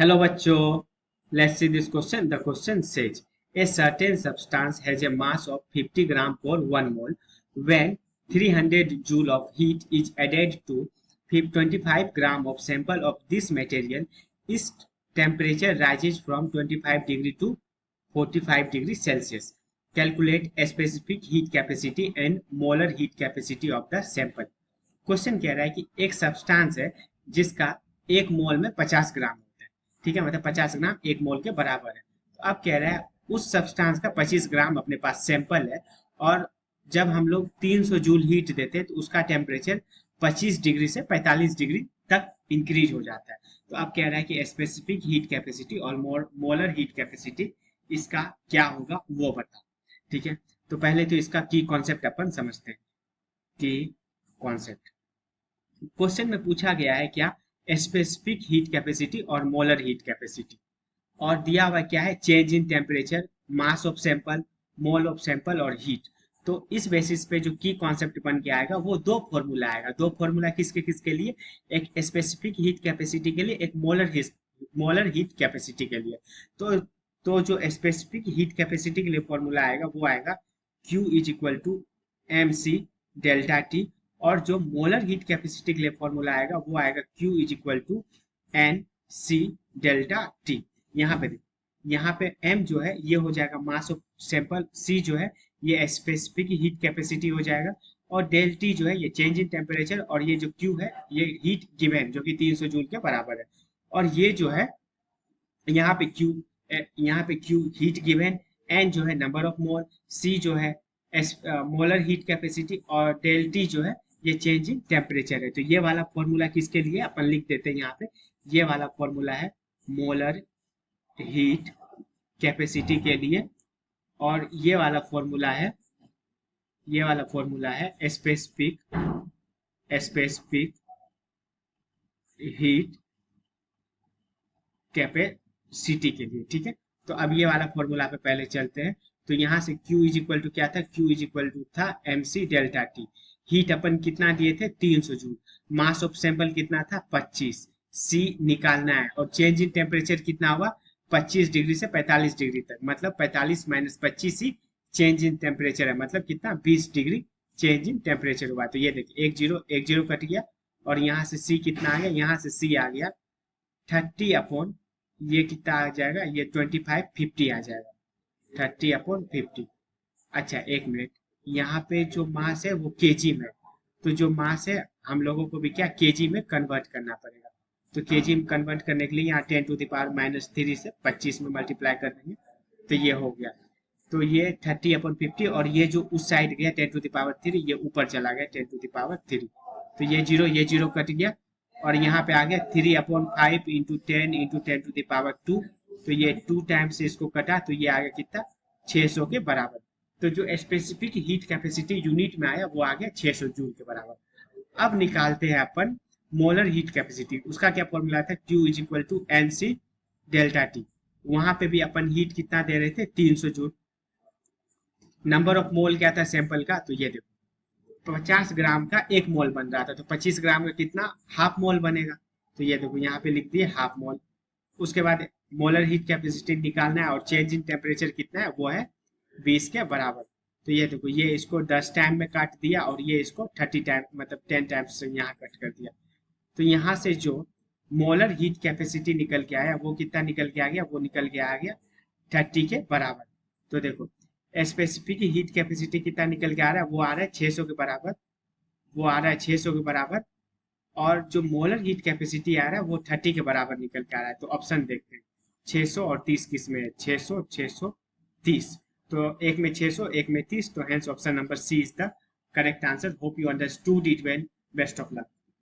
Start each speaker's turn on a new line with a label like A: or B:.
A: Hello bachcho, let's see this question. The question says a certain substance has a mass of 50 gram per 1 mole. When 300 joule of heat is added to 25 gram of sample of this material, its temperature rises from 25 degree to 45 degree Celsius. Calculate a specific heat capacity and molar heat capacity of the sample. Question कह रहा है कि एक substance है जिसका एक मोल में 50 ग्राम होता है। ठीक है, मतलब 50 ग्राम एक मोल के बराबर है। तो अब कह रहा है उस सब्सटेंस का 25 ग्राम अपने पास सैंपल है और जब हम लोग 300 जूल हीट देते हैं तो उसका टेम्परेचर 25 डिग्री से 45 डिग्री तक इंक्रीज हो जाता है। तो अब कह रहा है कि स्पेसिफिक हीट कैपेसिटी और मोलर हीट कैपेसिटी इसका क्या होगा वो बता। ठीक है, तो पहले तो इसका की कॉन्सेप्ट अपन समझते हैं। की कॉन्सेप्ट क्वेश्चन में पूछा गया है क्या, स्पेसिफिक हीट कैपेसिटी और मोलर हीट कैपेसिटी, और दिया हुआ क्या है, change in temperature, mass of sample, mole of sample और हीट। तो इस बेसिस पे जो की कॉन्सेप्ट बन के आएगा वो दो फॉर्मूला आएगा। दो फॉर्मूला किसके किसके लिए, एक स्पेसिफिक हीट कैपेसिटी के लिए, एक मोलर हीट कैपेसिटी के लिए। तो जो स्पेसिफिक हीट कैपेसिटी के लिए फॉर्मूला आएगा वो आएगा Q is equal to M C delta T, और जो मोलर हीट कैपेसिटी के लिए फॉर्मूला आएगा वो आएगा Q is equal to N C delta T. यहाँ पे m जो है ये हो जाएगा मास ऑफ सैंपल, c जो है ये स्पेसिफिक हीट कैपेसिटी हो जाएगा, और डेल टी जो है ये चेंज इन टेम्परेचर, और ये जो q है ये हीट गिवन जो कि 300 जूल के बराबर है। और ये जो है यहाँ पे q हीट गिवन, n जो है नंबर ऑफ मोल, c जो है मोलर हीट कैपेसिटी, और डेल टी जो है ये चेंज इन टेम्परेचर है। तो ये वाला फॉर्मूला किसके लिए अपन लिख देते हैं यहाँ पे, ये वाला फॉर्मूला है मोलर हीट कैपेसिटी के लिए, और ये वाला फॉर्मूला है स्पेसिफिक हीट कैपेसिटी के लिए। ठीक है, तो अब ये वाला फॉर्मूला पे पहले चलते हैं। तो यहाँ से Q इज इक्वल टू क्या था, Q इज इक्वल टू था mc डेल्टा टी। हीट अपन कितना दिए थे, 300 जूल, मास ऑफ सैंपल कितना था 25, C निकालना है, और चेंज इन टेम्परेचर कितना हुआ 25 डिग्री से 45 डिग्री तक, मतलब 45 minus 25 he change in temperature है, मतलब कितना 20 डिग्री चेंज इन टेम्परेचर हुआ। तो ये देखिए एक जीरो कट गया, और यहाँ से C कितना आ गया, यहाँ से C आ गया 30 अपॉन ये कितना आ जाएगा, ये 25 50 आ जाएगा 30 अपॉन 50। अच्छा एक मिनट, यहाँ पे जो मास है वो केजी में, तो जो मास है हम लोगों को भी क्या केजी में कन्वर्ट करना पड़ेगा। तो केजी में कन्वर्ट करने के लिए यहाँ 10 टू द पावर माइनस 3 से 25 में मल्टीप्लाई कर देंगे, तो ये हो गया। तो ये 30 अपॉन 50, और ये जो उस साइड गया 10 टू द पावर 3, ये ऊपर चला गया 10 टू द पावर 3, तो ये जीरो कट गया, और यहाँ पे आ गया 3 upon 5 into 10 to the power 2, तो ये 2 टाइम्स से इसको कटा, तो ये आ गया कितना 600 के बराबर। तो जो स्पेसिफिक हीट कैपेसिटी यूनिट में आया वो आ गया 600 जूल के बराबर। अब निकालते हैं अपन मोलर हीट कैपेसिटी। उसका क्या फॉर्मूला था, Q is equal to N C delta T. वहां पे भी अपन हीट कितना दे रहे थे 300 जूल, नंबर ऑफ मोल क्या था सैंपल का, तो ये देखो 50 ग्राम का एक मोल बन रहा था, तो 25 ग्राम का कितना हाफ मोल बनेगा, तो ये देखो यहाँ पे लिख दिए हाफ मोल। उसके बाद मोलर हीट कैपेसिटी निकालना है, और चेंज इन टेम्परेचर कितना है वो है 20 के बराबर। तो ये देखो ये इसको 10 टाइम में काट दिया, और ये इसको 30 टाइम मतलब 10 टाइम्स से यहाँ कट कर दिया। तो यहाँ से जो मोलर हीट कैपेसिटी निकल के आया वो कितना निकल के आ गया, वो निकल के आ गया 30 के बराबर। तो देखो स्पेसिफिक हीट कैपेसिटी कितना निकल के आ रहा है, वो आ रहा है 600 के बराबर, और जो मोलर हीट कैपेसिटी आ रहा है वो 30 के बराबर निकल के आ रहा है। तो ऑप्शन देखते हैं 600 और 30 किस में है, 600 600 30, तो एक में 600 एक में 30, तो hence option number C is the correct answer. Hope you understood it well, best of luck.